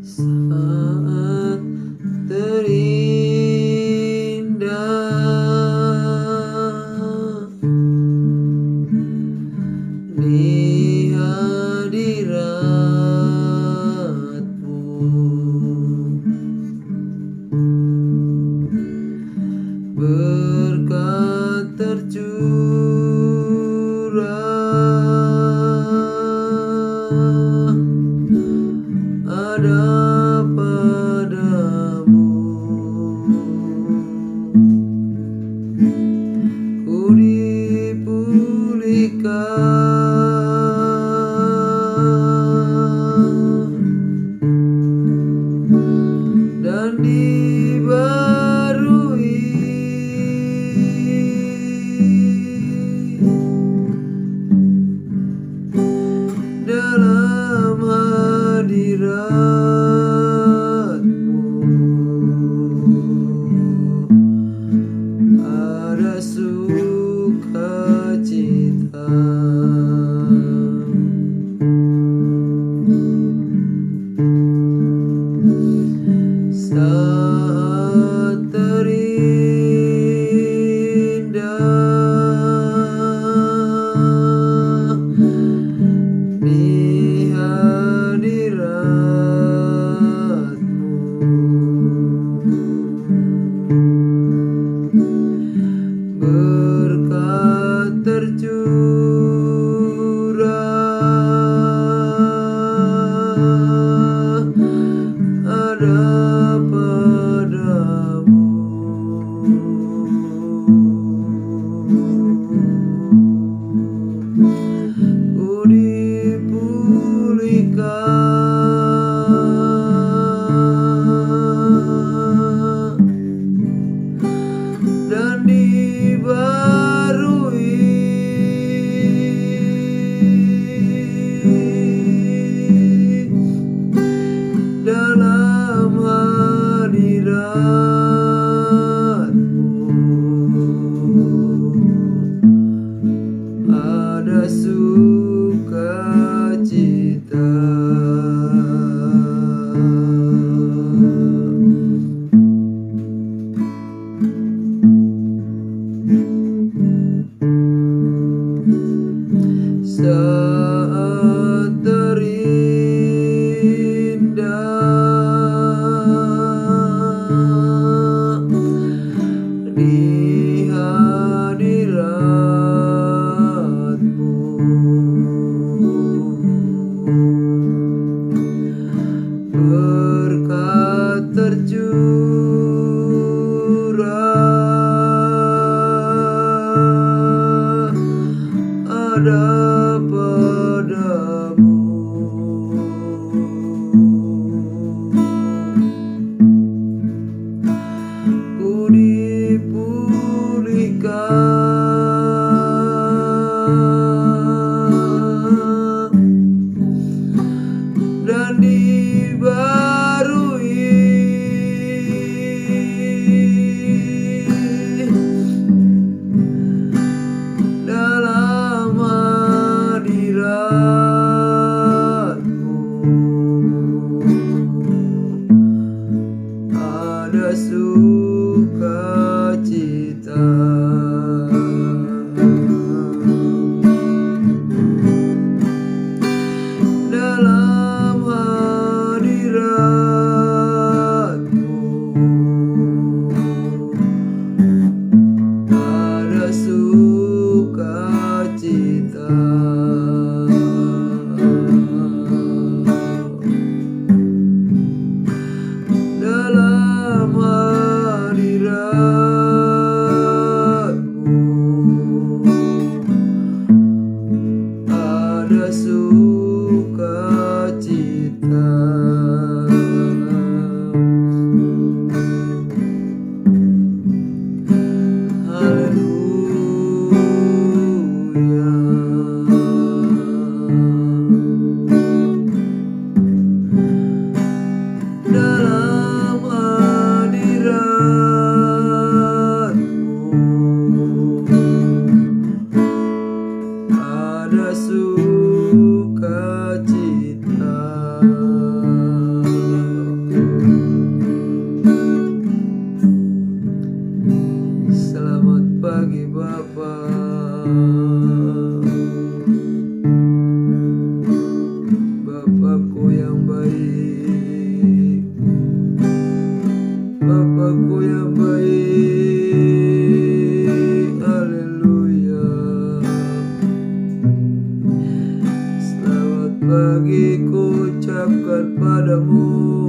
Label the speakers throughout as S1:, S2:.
S1: Saat terindah di hadiratmu, berkat tercurah ada padamu. Ku dipulihkan dan dibarui dalam hadiratmu. Ada sukacita. Saat terindah di hadiratmu, berkat tercurah ada padamu. Ku dipulihkan dan dibarui dalam hadiratmu. Ada sukacita. Saat terindah di hadiratmu, berkat tercurah ada padamu. Ku dipulihkan dan dibarui dalam hadiratmu. Ada sukacita. Dalam hadiratmu ada sukacita. Dalam hadiratmu ada sukacita. Dalam hadiratmu ada sukacita. pagi ku ucapkan padamu,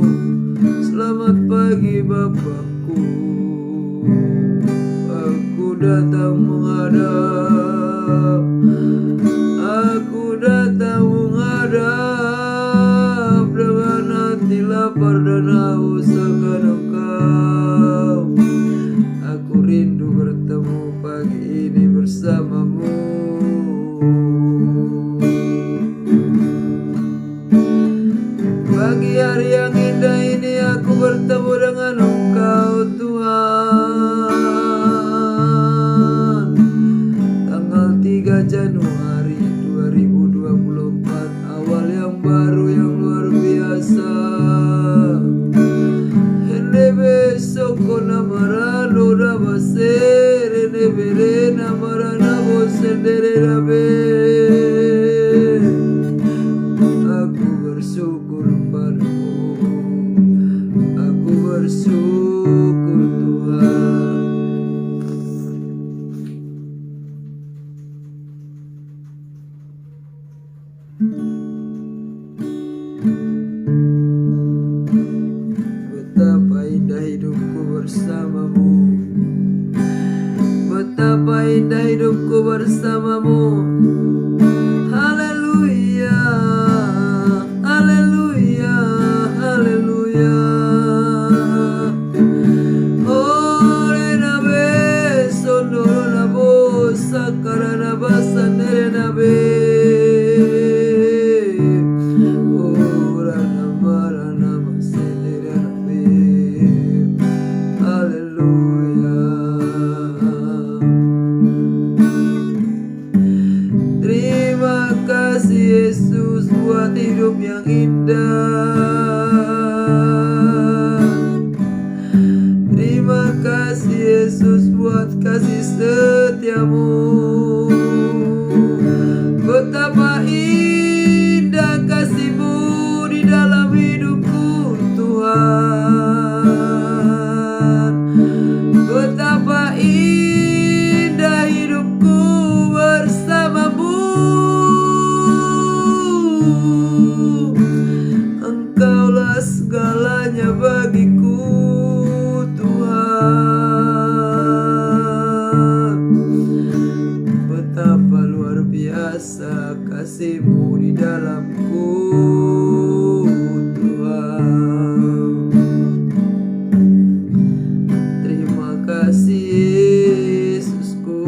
S1: selamat pagi Bapakku. Aku datang menghadap, aku datang menghadap dengan hati lapar dan haus akan Engkau. Aku rindu bertemu pagi ini bersamamu. Pagi hari yang indah ini aku bertemu dengan Engkau Tuhan. Tanggal 3 Januari 2024, awal yang baru yang luar biasa. Hende besoko namarano dabasere nebere namarana bosendere dabe. Aku bersyukur padamu, aku bersyukur Tuhan. Betapa indah hidupku bersamamu, betapa indah hidupku bersamamu. Haleluya, haleluya, haleluya. Oh renabe sondoro nabo sakarana basandere nabe. Terima kasih Yesus buat hidup yang indah. Terima kasih Yesus buat kasih setiamu. Betapa indah kasih-Mu di dalam hidupku Tuhan. Betapa indah hidupku bersamamu. Engkaulah segalanya bagiku Tuhan. Betapa luar biasa kasih-Mu di dalamku Tuhan. Terima kasih Yesusku.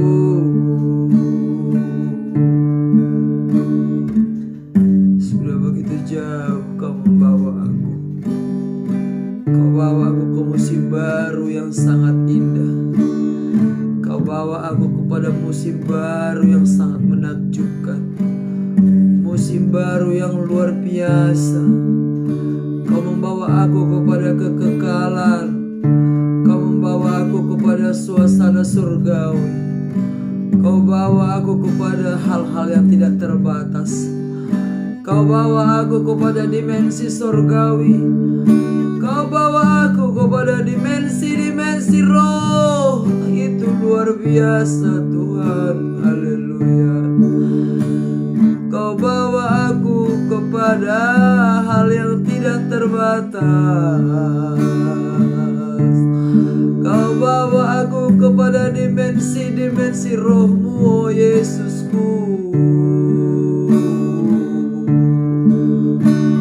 S1: Sudah begitu jauh Kau membawa aku. Kau bawa aku ke musim baru yang sangat indah. Kau bawa aku kepada musim baru yang sangat menakjubkan. Musim baru yang luar biasa. Kau membawa aku kepada kekekalan. Kau membawa aku kepada suasana surgawi. Kau bawa aku kepada hal-hal yang tidak terbatas. Kau bawa aku kepada dimensi surgawi. Kau bawa aku kepada dimensi-dimensi roh. Itu luar biasa Tuhan. Haleluya. Kau bawa aku kepada hal yang tidak terbatas. Kau bawa aku kepada dimensi-dimensi roh-Mu, oh Yesusku.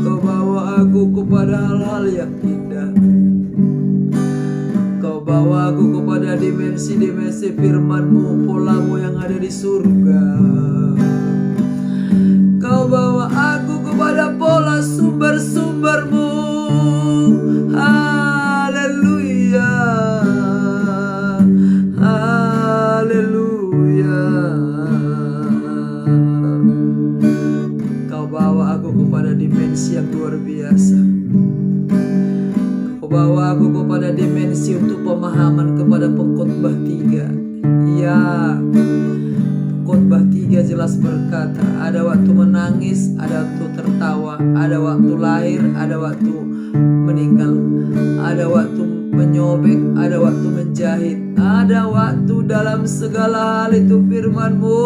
S1: Kau bawa aku kepada hal-hal yang indah. Kau bawa aku kepada dimensi-dimensi firman-Mu, pola-Mu yang ada di surga. Kau bawa aku kepada pola sumber-sumber-Mu. Haleluya, haleluya. Kau bawa aku kepada dimensi yang luar biasa. Kau bawa aku kepada dimensi untuk pemahaman kepada pengkhotbah 3. Ya, Khotbah 3 jelas berkata, ada waktu menangis, ada waktu tertawa, ada waktu lahir, ada waktu meninggal, ada waktu menyobek, ada waktu menjahit, ada waktu dalam segala hal. Itu firman-Mu.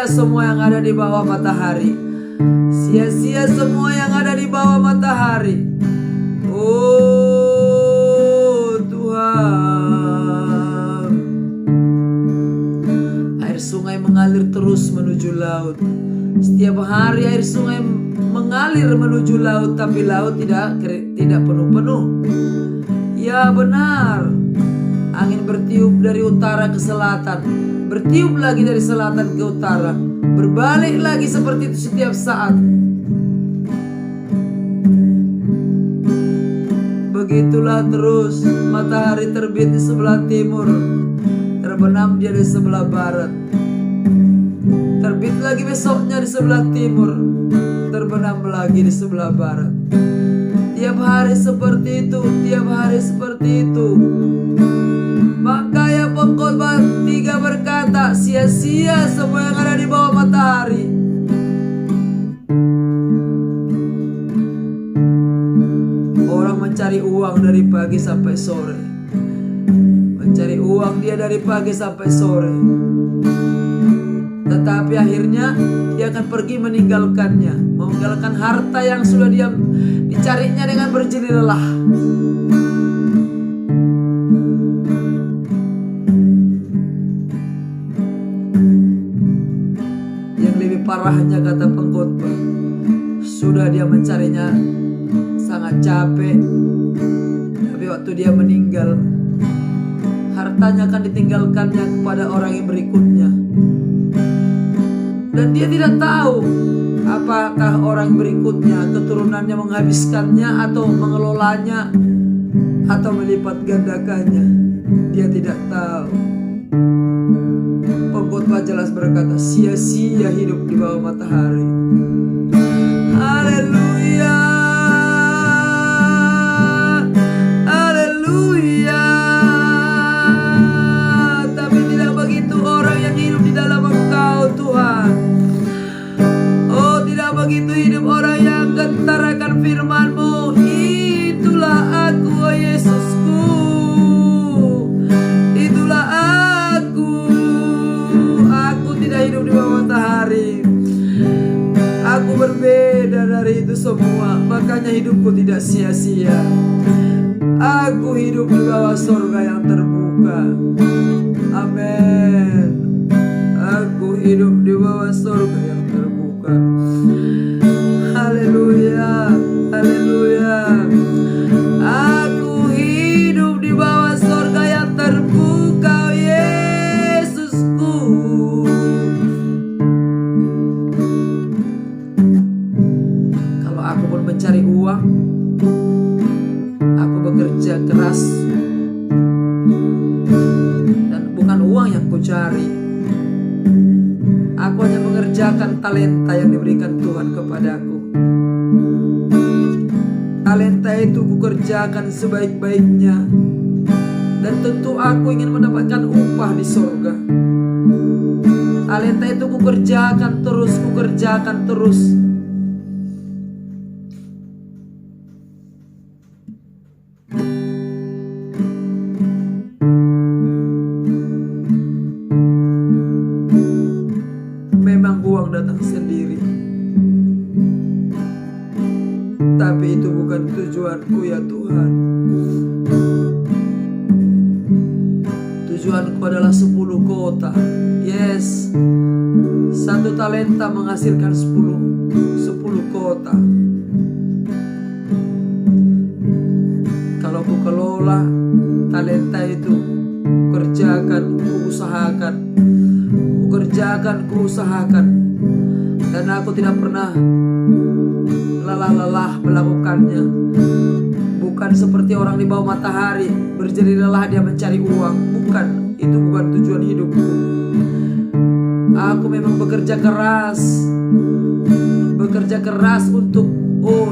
S1: sia-sia semua yang ada di bawah matahari. Sia-sia semua yang ada di bawah matahari. Oh Tuhan. Air sungai mengalir terus menuju laut. Setiap hari air sungai mengalir menuju laut, tapi laut tidak penuh-penuh. Ya benar. Angin bertiup dari utara ke selatan, bertiup lagi dari selatan ke utara, berbalik lagi seperti itu setiap saat. Begitulah terus. Matahari terbit di sebelah timur, terbenam dia di sebelah barat. Terbit lagi besoknya di sebelah timur, terbenam lagi di sebelah barat. Tiap hari seperti itu, tiap hari seperti itu. Makanya Pengkhotbah 3 berkata, sia-sia semua yang ada di bawah matahari. Orang mencari uang dari pagi sampai sore, mencari uang dia dari pagi sampai sore, tetapi akhirnya dia akan pergi meninggalkannya, meninggalkan harta yang sudah dia dicarinya dengan berjerih lelah. Yang lebih parahnya, kata pengkhotbah, sudah dia mencarinya sangat capek, tapi waktu dia meninggal, hartanya akan ditinggalkannya kepada orang yang berikutnya. Dan dia tidak tahu apakah orang berikutnya, keturunannya menghabiskannya atau mengelolanya atau melipat gandakannya. Dia tidak tahu. Pengkhotbah jelas berkata, sia-sia hidup di bawah matahari. Haleluya, haleluya. Tapi tidak begitu orang yang hidup di dalam Engkau, Tuhan. Oh, tidak begitu hidup orang yang gentar akan firman-Mu. Itulah aku, oh Yesusku. Itulah aku. Aku tidak hidup di bawah matahari. Aku berbeda dari itu semua. Makanya hidupku tidak sia-sia. Aku hidup di bawah surga yang terbuka. Amin. Aku hidup di bawah surga yang terbuka. Haleluya, haleluya. Aku hidup di bawah surga yang terbuka, Yesusku. Kalau aku pun mencari uang, aku bekerja keras, dan bukan uang yang kucari. Aku hanya mengerjakan talenta yang diberikan Tuhan kepadaku. Talenta itu kukerjakan sebaik-baiknya, dan tentu aku ingin mendapatkan upah di surga. Talenta itu kukerjakan terus. Memang uang datang sendiri, tapi itu bukan tujuanku, ya Tuhan. Tujuanku adalah 10 kota. Yes, 1 talenta menghasilkan 10 kota. Kalau ku kelola talenta itu, kuusahakan, dan aku tidak pernah lelah melakukannya. Bukan seperti orang di bawah matahari, berjerih lelah dia mencari uang. Bukan, itu bukan tujuan hidupku. Aku memang bekerja keras untuk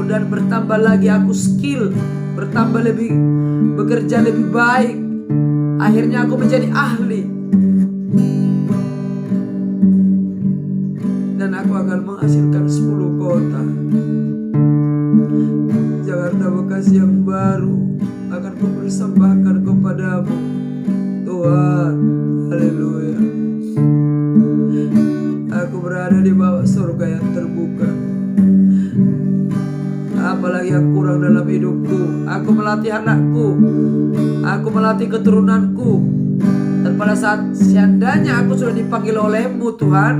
S1: dan bertambah lagi aku skill, bekerja lebih baik. Akhirnya aku menjadi ahli, dan aku akan menghasilkan 10 kota. Jakarta Bekasi yang baru akan kupersembahkan kepadamu, Tuhan. Haleluya. Aku berada di bawah surga yang terbuka. Apalagi yang kurang dalam hidupku. Aku melatih anakku, aku melatih keturunanku. Dan pada saat seandainya aku sudah dipanggil oleh-Mu Tuhan,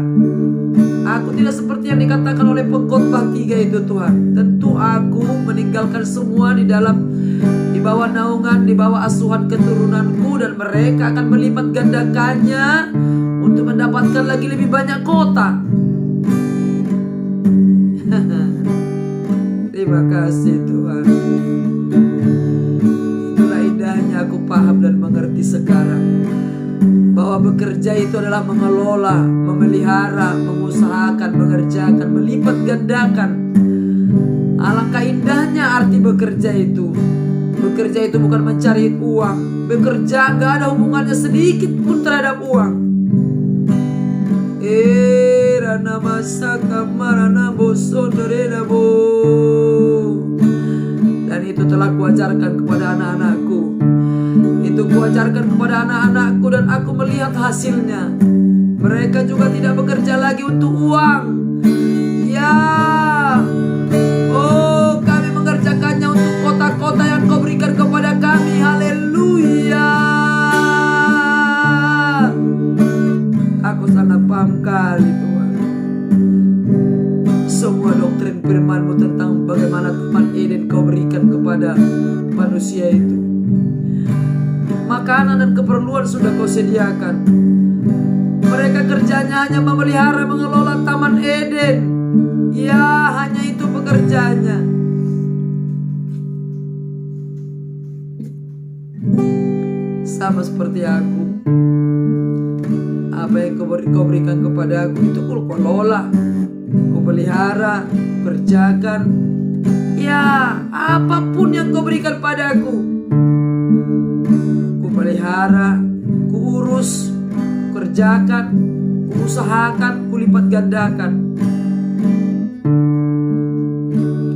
S1: aku tidak seperti yang dikatakan oleh pengkhotbah 3 itu Tuhan. Tentu aku meninggalkan semua di bawah naungan, di bawah asuhan keturunanku, dan mereka akan melipat gandakannya untuk mendapatkan lagi lebih banyak kota. Terima kasih Tuhan. Itulah indahnya aku paham dan mengerti sekarang, bahwa bekerja itu adalah mengelola, memelihara, mengusahakan, mengerjakan, melipat gandakan. Alangkah indahnya arti bekerja itu. Bekerja itu bukan mencari uang. Bekerja gak ada hubungannya sedikit pun terhadap uang. Rana masaka marana bosonderebo. Dan itu telah kuajarkan kepada anak-anakku. Itu kuajarkan kepada anak-anakku, dan aku melihat hasilnya. Mereka juga tidak bekerja lagi untuk uang. Ya, oh, kami mengerjakannya untuk kota-kota yang Kau berikan kepada kami. Haleluya. Aku sangat paham kali Tuhan semua doktrin firman-Mu tentang bagaimana Taman Eden Kau berikan kepada manusia itu. Makanan dan keperluan sudah Kau sediakan. Mereka kerjanya hanya memelihara, mengelola Taman Eden. Ya, hanya itu pekerjaannya. Sama seperti aku. Apa yang Kau berikan kepada aku itu Kau kelola, Kau pelihara, kerjakan. Ya, apapun yang Kau berikan padaku, Ku pelihara, Ku urus, kerjakan, Ku usahakan, Ku lipat gandakan.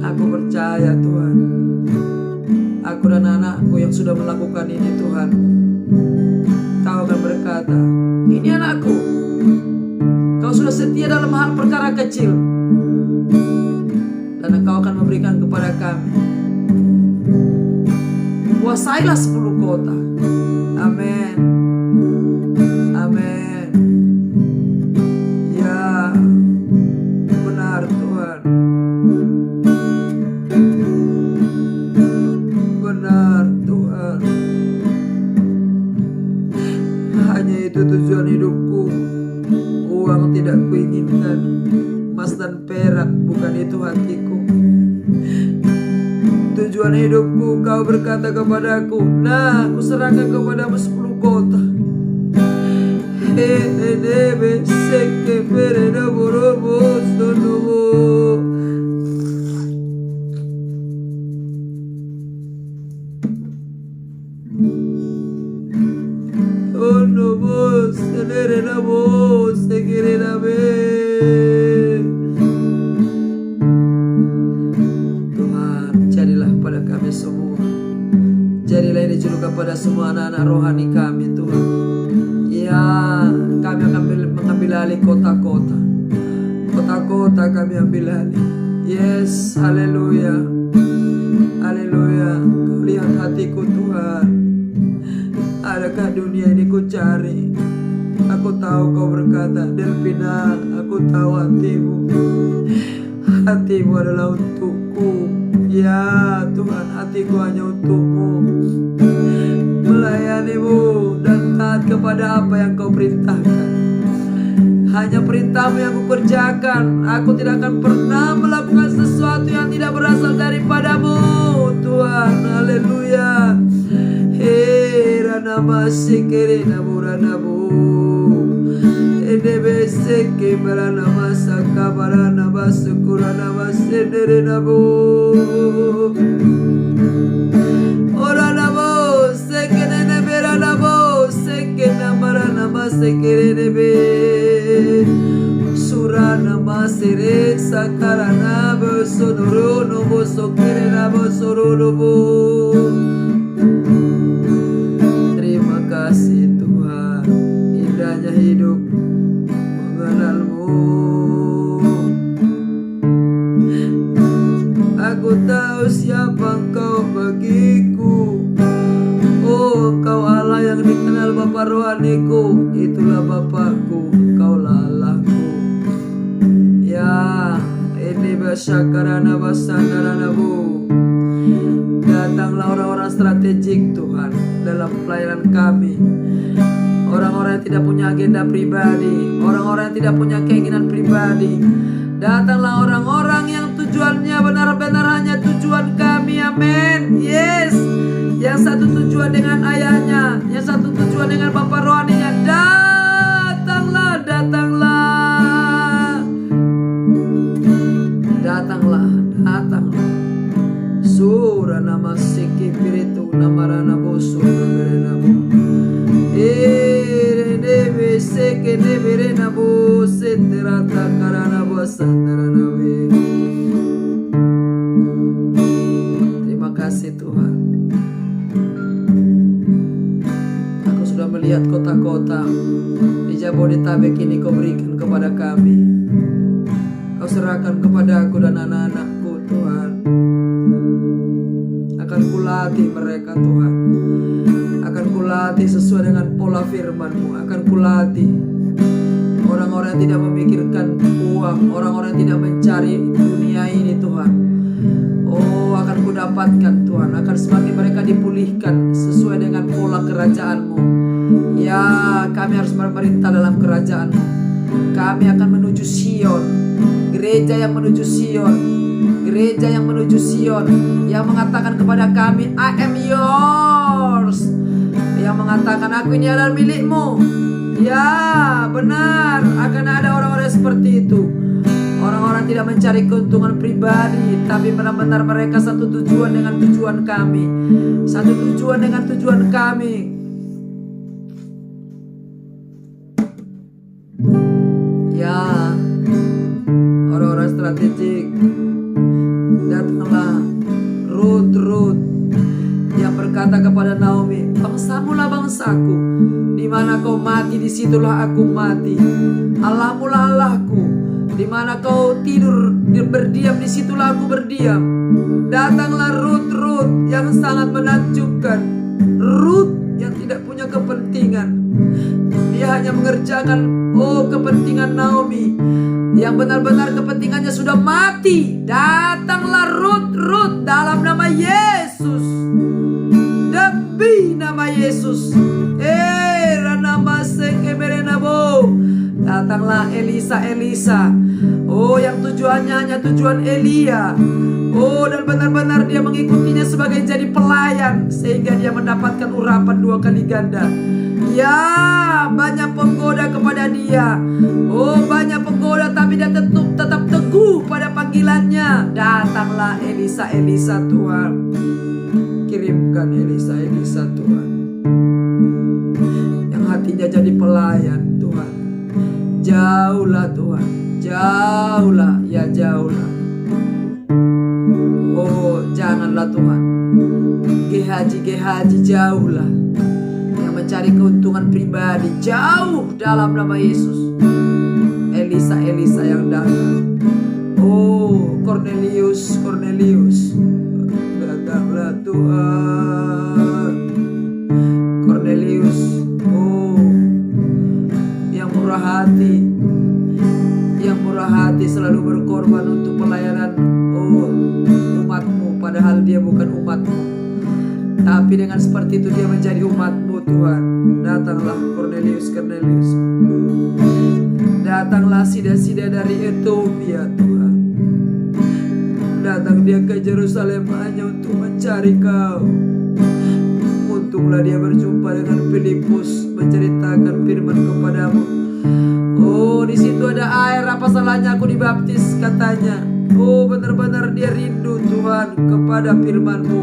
S1: Aku percaya Tuhan, aku dan anakku yang sudah melakukan ini Tuhan, Kau akan berkata, ini anakku, kau sudah setia dalam hal perkara kecil, dan Engkau akan memberikan kepada kami. Kuasailah 10 kota. Amin. Amin. Ya, benar Tuhan. Benar Tuhan. Hanya itu tujuan hidupku. Uang tidak kuinginkan, emas dan perak bukan itu hatiku. Tujuan hidupku, Kau berkata kepadaku, nah, Ku serahkan kepadamu 10 kota. Tuhan, jadilah pada kami semua. Jadilah ini juga pada semua anak-anak rohani kami Tuhan. Ya, kami akan mengambil alih kota-kota. Kota-kota kami ambil alih. Yes, haleluya. Haleluya. Kau lihat hatiku Tuhan. Adakah dunia ini ku cari? Aku tahu Kau berkata, Delpina, aku tahu hatimu. Hatimu adalah untukku. Ya Tuhan, hatiku hanya untukmu. Melayanimu dan taat kepada apa yang Kau perintahkan. Hanya perintah-Mu yang ku kerjakan. Aku tidak akan pernah melakukan sesuatu yang tidak berasal daripada-Mu Tuhan. Haleluya. Rana masikere naburanabu. Edebeseke barana masaka barana basukurana masendere nabu. Orana bo sekene nebera nabo sekena marana masekere nebe. Surana masere sakarana bosonoro no bosokere nabo sororobo. Terima kasih Tuhan, indahnya hidup mengenal-Mu. bagiku. Oh, Engkau Allah yang dikenal Bapa rohaniku, itulah Bapakku, Engkaulah Allahku. Ya, ini basyakarana basandarana bu. Datanglah orang-orang strategik Tuhan dalam pelayanan kami. Orang-orang yang tidak punya agenda pribadi, orang-orang yang tidak punya keinginan pribadi. Datanglah orang-orang yang tujuannya benar-benar hanya tujuan kami. Amin. Yes. Yang satu tujuan dengan ayahnya, yang satu tujuan dengan Bapa rohaninya. Datanglah, datanglah. Datanglah, datanglah. Sura nama siki piritu namarana bosu berenabu. Nebe seke nebe renabu seterata karana bosandarana we. Terima kasih Tuhan. Aku sudah melihat kota-kota di Jabodetabek ini Kau berikan kepada kami. Kau serahkan kepada aku dan anak-anakku Tuhan. Akan kulatih mereka Tuhan. Akan kulatih sesuai dengan pola firman-Mu. Akan kulatih orang-orang yang tidak memikirkan uang, orang-orang yang tidak mencari dunia ini Tuhan. Oh, akan kudapatkan Tuhan. Akan semakin mereka dipulihkan sesuai dengan pola kerajaan-Mu. Ya, kami harus memerintah dalam kerajaan-Mu. Kami akan menuju Sion. Gereja yang menuju Sion. Gereja yang menuju Sion, yang mengatakan kepada kami, I am yours. Yang mengatakan aku ini adalah milikmu. Ya, benar, akan ada orang-orang seperti itu. Orang-orang tidak mencari keuntungan pribadi, tapi benar-benar mereka satu tujuan dengan tujuan kami. Satu tujuan dengan tujuan kami. Ya, orang-orang strategik. Datanglah Ruth yang berkata kepada Naomi, bangsamulah bangsaku, di mana kau mati disitulah aku mati. Allahmu lah Allahku, di mana kau tidur berdiam disitulah aku berdiam. Datanglah Ruth yang sangat menakjubkan. Ruth yang tidak punya kepentingan. Dia hanya mengerjakan kepentingan Naomi, yang benar-benar kepentingannya sudah mati. Datanglah Ruth dalam nama Yesus. Demi nama Yesus. Ranama sekeberenabo. Datanglah Elisa. Yang tujuannya hanya tujuan Elia. Dan benar-benar dia mengikutinya sebagai jadi pelayan, sehingga dia mendapatkan urapan 2 kali ganda. Ya, banyak penggoda kepada dia. Banyak penggoda, tapi dia tetap teguh pada panggilannya. Datanglah Elisa Tuhan. Kirimkan Elisa Tuhan, yang hatinya jadi pelayan Tuhan. Jauhlah Tuhan, jauhlah, ya jauhlah. Janganlah Tuhan. Gehaji jauhlah. Mencari keuntungan pribadi, jauh dalam nama Yesus. Elisa yang datang. Cornelius, datanglah Tuhan. Cornelius, yang murah hati selalu berkorban untuk pelayanan umatmu, padahal dia bukan umatmu. Tapi dengan seperti itu dia menjadi umat-Mu Tuhan. Datanglah Cornelius. Datanglah sida-sida dari Ethiopia Tuhan. Datang dia ke Yerusalem hanya untuk mencari Kau. Untunglah dia berjumpa dengan Filipus, menceritakan firman kepadamu. Di situ ada air, apa salahnya aku dibaptis, katanya. Benar-benar dia rindu Tuhan kepada firman-Mu.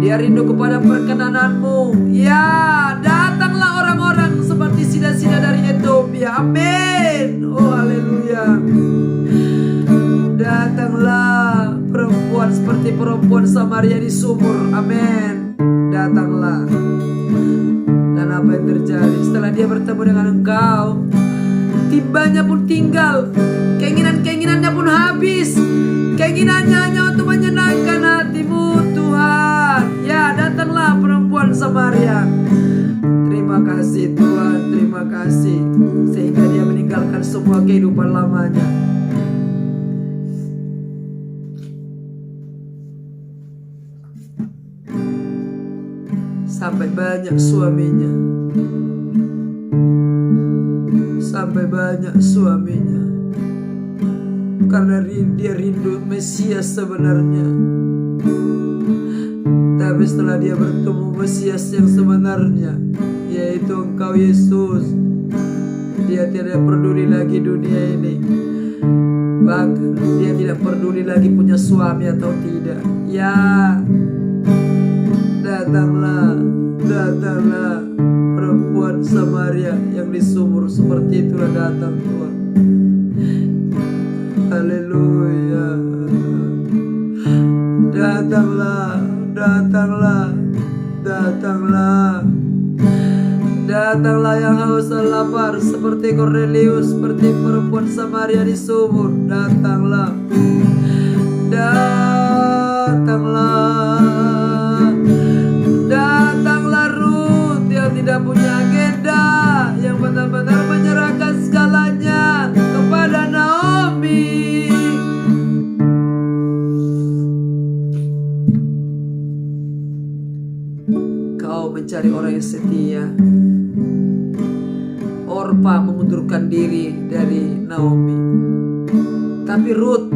S1: Dia rindu kepada perkenanan-Mu. Ya, datanglah orang-orang seperti sida-sida dari Ethiopia. Amin. Haleluya. Datanglah perempuan seperti perempuan Samaria di sumur. Amin. Datanglah. Dan apa yang terjadi setelah dia bertemu dengan Engkau? Timbanya pun tinggal, keinginannya pun habis. Keinginannya hanya untuk menyenangkan hati-Mu Tuhan. terima kasih, sehingga dia meninggalkan semua kehidupan lamanya. Sampai banyak suaminya, karena dia rindu Mesias sebenarnya. Tapi setelah dia bertemu Mesias yang sebenarnya, yaitu Engkau Yesus, dia tidak peduli lagi dunia ini. Bahkan dia tidak peduli lagi punya suami atau tidak. Ya, datanglah perempuan Samaria yang di sumur, seperti itulah datang Tuhan. Haleluya. Datanglah yang haus dan lapar, seperti Kornelius, seperti perempuan Samaria di sumur. Datanglah Ruth yang tidak punya agenda, yang benar-benar menyerahkan segalanya kepada Naomi. Kau mencari orang yang setia. Orpa mengundurkan diri dari Naomi, tapi Ruth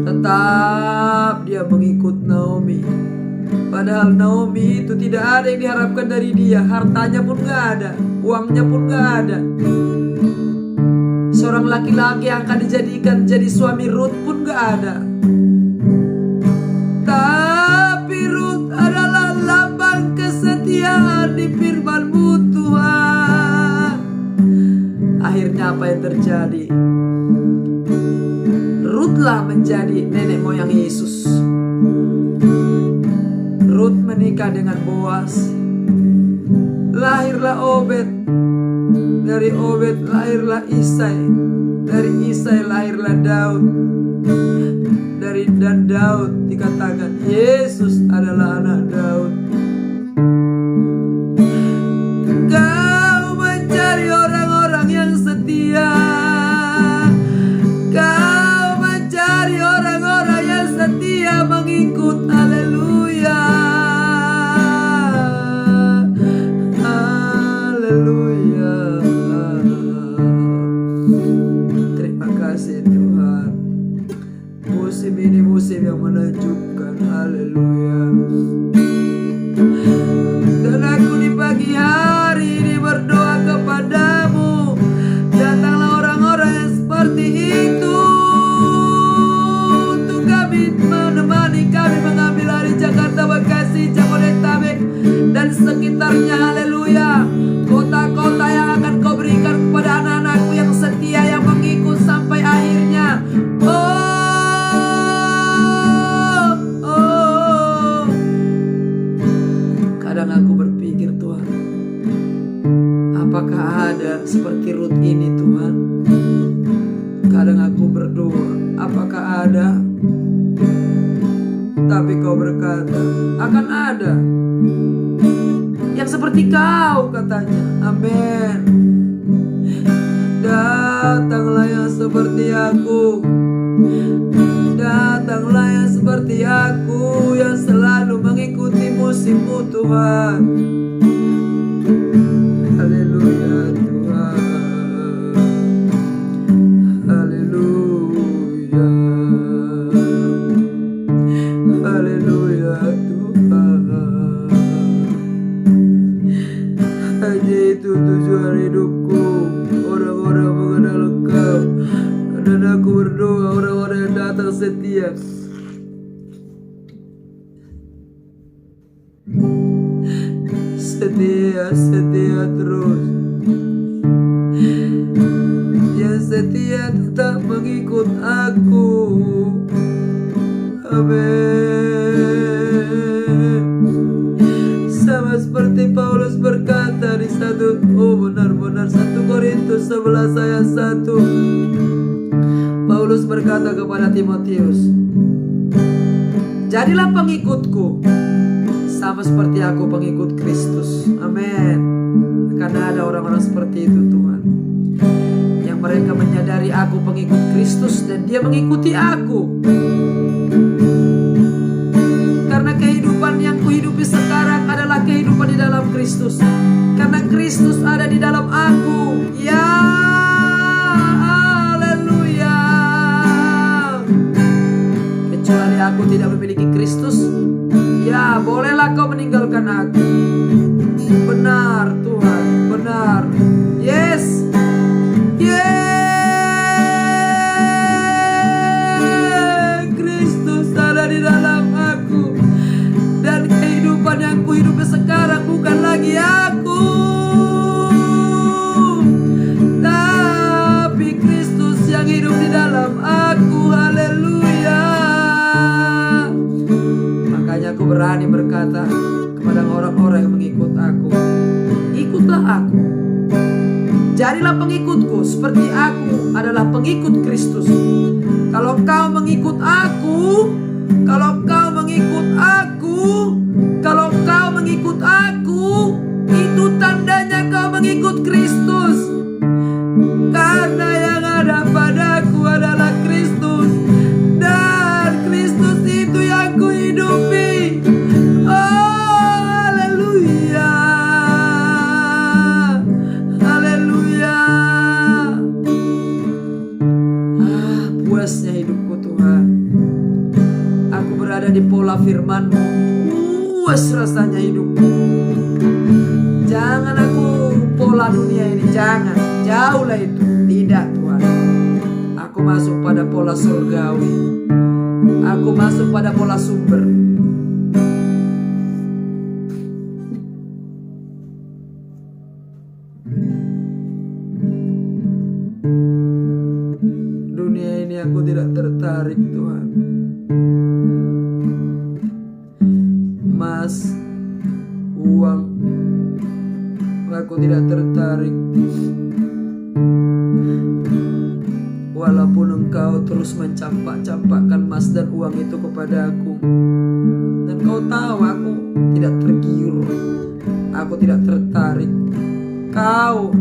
S1: tetap dia mengikut Naomi. Padahal Naomi itu tidak ada yang diharapkan dari dia. Hartanya pun gak ada, uangnya pun gak ada. Seorang laki-laki yang akan dijadikan jadi suami Ruth pun gak ada. Tapi Ruth adalah lambang kesetiaan di firman-Mu Tuhan. Akhirnya apa yang terjadi? Ruthlah menjadi nenek moyang Yesus. Ruth menikah dengan Boas. Lahirlah Obed. Dari Obed lahirlah Isai. Dari Isai lahirlah Daud. Dan Daud dikatakan Yesus adalah anak Daud. Kau mencari orang-orang yang setia. Kau mencari orang-orang yang setia mengikut. Haleluya. Haleluya. Terima kasih Tuhan. Musim ini musim yang menakjubkan. Haleluya. Dan aku di pagi hari ini berdoa kepadamu, datanglah orang-orang yang seperti itu untuk kami menemani kami mengambil hari Jakarta, Bekasi, Jabodetabek dan sekitarnya. Haleluya. Kota-kota yang akan Kau berikan kepada anak-anakku yang setia, yang mengikut sampai akhirnya. Kadang aku berpikir Tuhan, apakah ada seperti Ruth ini Tuhan? Kadang aku berdoa, apakah ada? Tapi Kau berkata, akan ada yang seperti Kau, katanya. Amin. Datanglah yang seperti aku. Datanglah yang seperti aku, yang selalu mengikuti musim-Mu Tuhan. Haleluya Tuhan. Haleluya. Haleluya Tuhan. Hanya itu tujuan hidupku, orang-orang mengenal Engkau. Dan aku berdoa orang-orang yang datang setia. Setia terus. Yang setia tetap mengikut aku. Amin. Sama seperti Paulus berkata di 1 Korintus 11 ayat 1. Paulus berkata kepada Timotius, jadilah pengikutku sama seperti aku pengikut Kristus. Amin. Karena ada orang-orang seperti itu Tuhan, yang mereka menyadari aku pengikut Kristus dan dia mengikuti aku. Karena kehidupan yang kuhidupi sekarang adalah kehidupan di dalam Kristus. Karena Kristus ada di dalam aku. Ya, haleluya. Kecuali aku tidak memiliki Kristus, ya bolehlah kau meninggalkan aku. Benar Tuhan, benar. Yes, Kristus ada di dalam aku. Dan kehidupan yang kuhidupi sekarang bukan lagi aku, tapi Kristus yang hidup di dalam aku. Haleluya. Makanya aku berani berkata kepada orang-orang yang mengikut aku, ikutlah aku, jadilah pengikutku seperti aku adalah pengikut Kristus. Kalau kau mengikut aku, kalau kau mengikut aku, kalau kau mengikut aku, itu tandanya kau mengikut Kristus. Karena yang ada padaku adalah Kristus, dan Kristus itu yang kuhidupi. Oh, haleluya. Haleluya. Puasnya hidupku Tuhan. Aku berada di pola firman-Mu. Puas rasanya hidupku. Jangan aku pola dunia ini, jangan. Jauhlah itu. Tidak Tuhan. Aku masuk pada pola surgawi. Aku masuk pada pola sumber. Dunia ini aku tidak tertarik Tuhan. Emas, uang, aku tidak tertarik. Walaupun Engkau terus mencampak-campakkan emas dan uang itu kepada aku, dan Kau tahu aku tidak tergiur, aku tidak tertarik. Engkau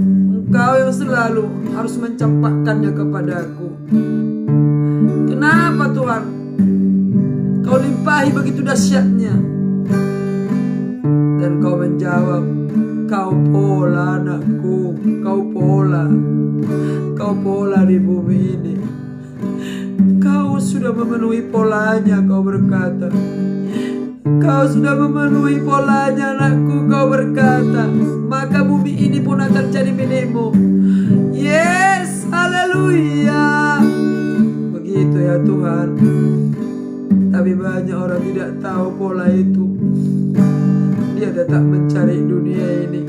S1: yang selalu harus mencampakkannya kepada aku. Kenapa Tuhan? Kau limpahi begitu dahsyatnya. Dan Kau menjawab, kau pola anakku, kau pola di bumi ini. Kau sudah memenuhi polanya, Kau berkata. Kau sudah memenuhi polanya anakku, Kau berkata. Maka bumi ini pun akan jadi milikmu. Yes, haleluya. Begitu ya Tuhan. Tapi banyak orang tidak tahu pola itu. Dia tetap mencari dunia ini.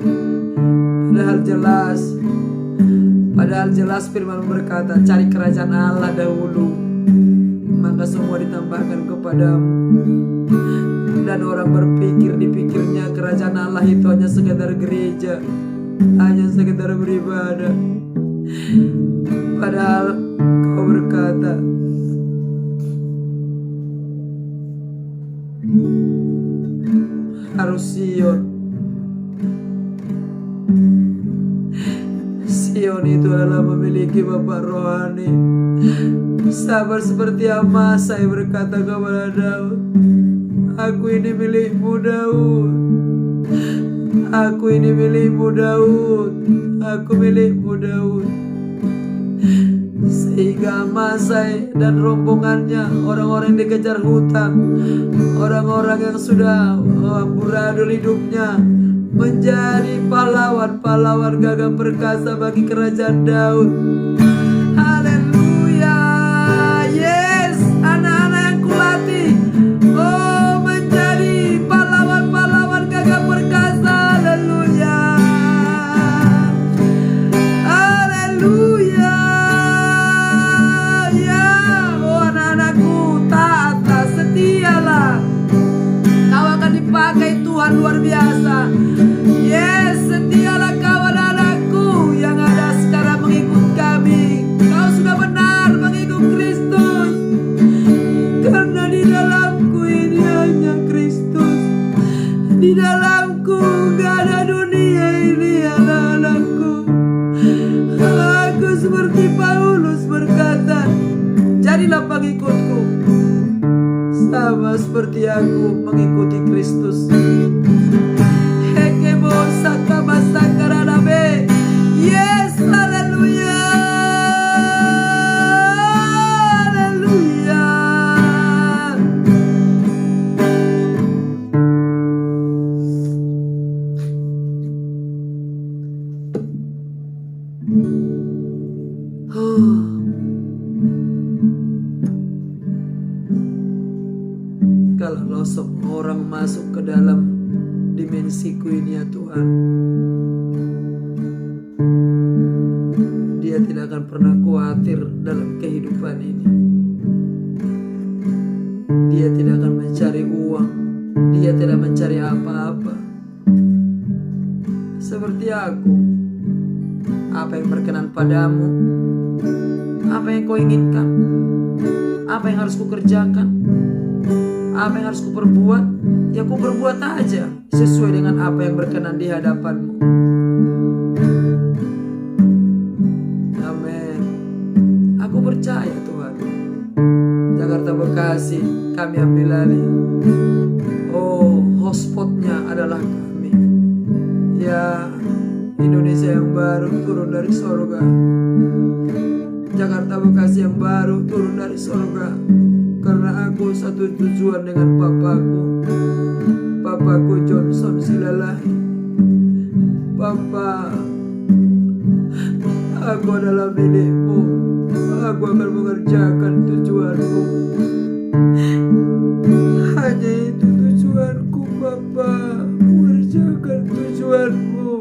S1: Padahal jelas firman berkata, cari kerajaan Allah dahulu, maka semua ditambahkan kepadamu. Dan orang berpikir di pikirnya kerajaan Allah itu hanya sekedar gereja, hanya sekedar beribadah. Padahal Kau berkata, harus Sion itu adalah memiliki bapak rohani. Sabar seperti Amasai berkata kepada Daud, aku ini milikmu Daud, aku ini milikmu Daud, aku milikmu Daud. Sehingga Amasai dan rombongannya, orang-orang yang dikejar hutang, orang-orang yang sudah amburadul hidupnya, menjadi pahlawan gagah perkasa bagi kerajaan Daud. Haleluya. Yes, anak-anak yang kulatih, oh, menjadi pahlawan gagah perkasa. Haleluya. Haleluya. Ya, oh anak-anakku, taatlah, setialah. Kau akan dipakai Tuhan luar biasa. Yes, setialah kau anak-anakku yang ada sekarang mengikut kami. Kau sudah benar mengikut Kristus. Karena di dalamku ini hanya Kristus. Di dalamku gak ada dunia ini, anak. sama seperti aku mengikuti Kristus. Hekebo sakama sakaranabe. Yes, haleluya. Haleluya. Kalau semua orang masuk ke dalam dimensiku ini ya Tuhan, dia tidak akan pernah khawatir dalam kehidupan ini. Dia tidak akan mencari uang, dia tidak mencari apa-apa. Seperti aku, apa yang berkenan padamu, apa yang kau inginkan, apa yang harus kukerjakan, apa yang harus kuperbuat, ya kuperbuat aja sesuai dengan apa yang berkenan di hadapanmu. Amin. Aku percaya Tuhan. Jakarta Bekasi kami ambil alih. Oh, hotspotnya adalah kami. Ya, Indonesia yang baru turun dari surga. Jakarta Bekasi yang baru turun dari surga. Karena aku satu tujuan dengan Papaku Johnson Silalahi. Papa, aku adalah milikmu. Aku akan mengerjakan tujuanmu. Hanya itu tujuanku, Papa. Mengerjakan tujuanmu.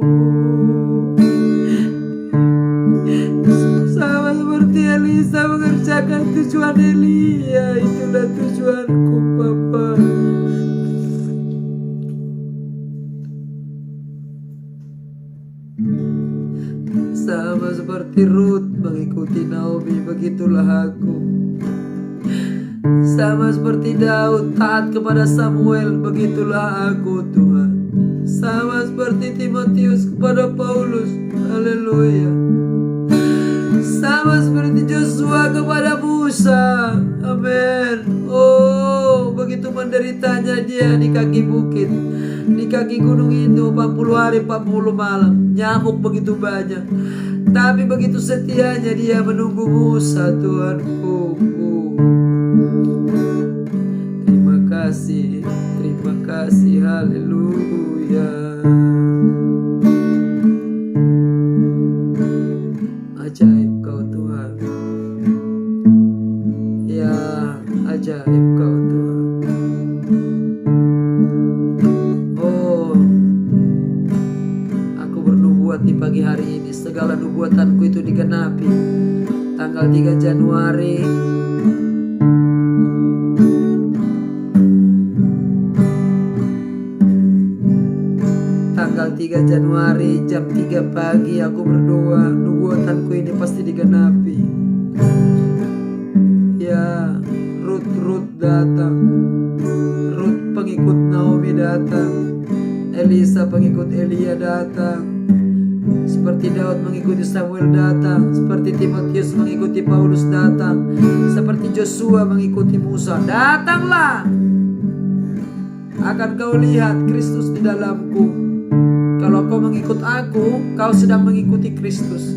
S1: Sama seperti Elisa mengerjakan tujuan Elia. Itulah tujuanku, Papa. Sama seperti Ruth mengikuti Naomi, begitulah aku. Sama seperti Daud taat kepada Samuel, begitulah aku Tuhan. Sama seperti Timotius kepada Paulus, haleluya. Sama seperti Joshua kepada Musa, amin. Oh, begitu menderitanya dia di kaki bukit, di kaki gunung itu 40 hari 40 malam. Nyamuk begitu banyak, tapi begitu setianya dia menunggu Musa, Tuhanku. Terima kasih, haleluya. Ajaib kau Tuhan. Ya, ajaib kau Tuhan. Oh, aku bernubuat di pagi hari ini. Segala nubuatanku itu digenapi. Tanggal 3 Januari tanggal 3 Januari jam 3 pagi aku berdoa, nubuatanku ini pasti digenapi. Ya, Ruth datang. Ruth pengikut Naomi datang. Elisa pengikut Elia datang. Seperti Daud mengikuti Samuel datang. Seperti Timotius mengikuti Paulus datang. Seperti Joshua mengikuti Musa. Datanglah. Akan kau lihat Kristus di dalamku. Kalau kau mengikut aku, kau sedang mengikuti Kristus.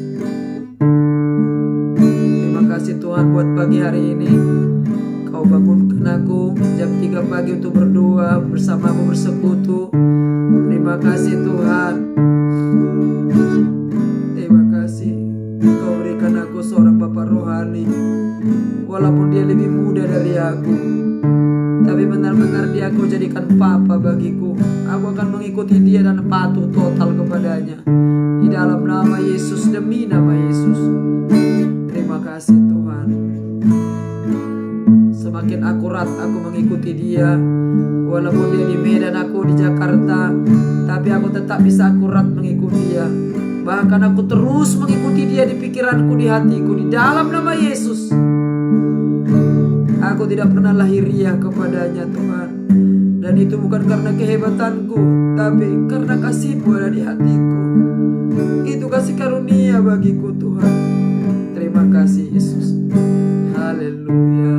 S1: Terima kasih Tuhan buat pagi hari ini. Kau bangunkan aku jam 3 pagi untuk berdoa bersamamu, bersekutu. Terima kasih Tuhan. Terima kasih. Kau berikan aku seorang bapak rohani. Walaupun dia lebih muda dari aku, tapi benar-benar dia kau jadikan papa bagiku. Aku akan mengikuti dia dan patuh total kepadanya. Di dalam nama Yesus, demi nama Yesus. Terima kasih Tuhan. Semakin akurat aku mengikuti dia. Walaupun dia di Medan, aku di Jakarta, tapi aku tetap bisa akurat mengikuti dia. Bahkan aku terus mengikuti dia di pikiranku, di hatiku. Di dalam nama Yesus. Aku tidak pernah lahiriah kepadanya Tuhan. Dan itu bukan karena kehebatanku, tapi karena kasih-Mu ada di hatiku. Itu kasih karunia bagiku Tuhan. Terima kasih Yesus. Haleluya.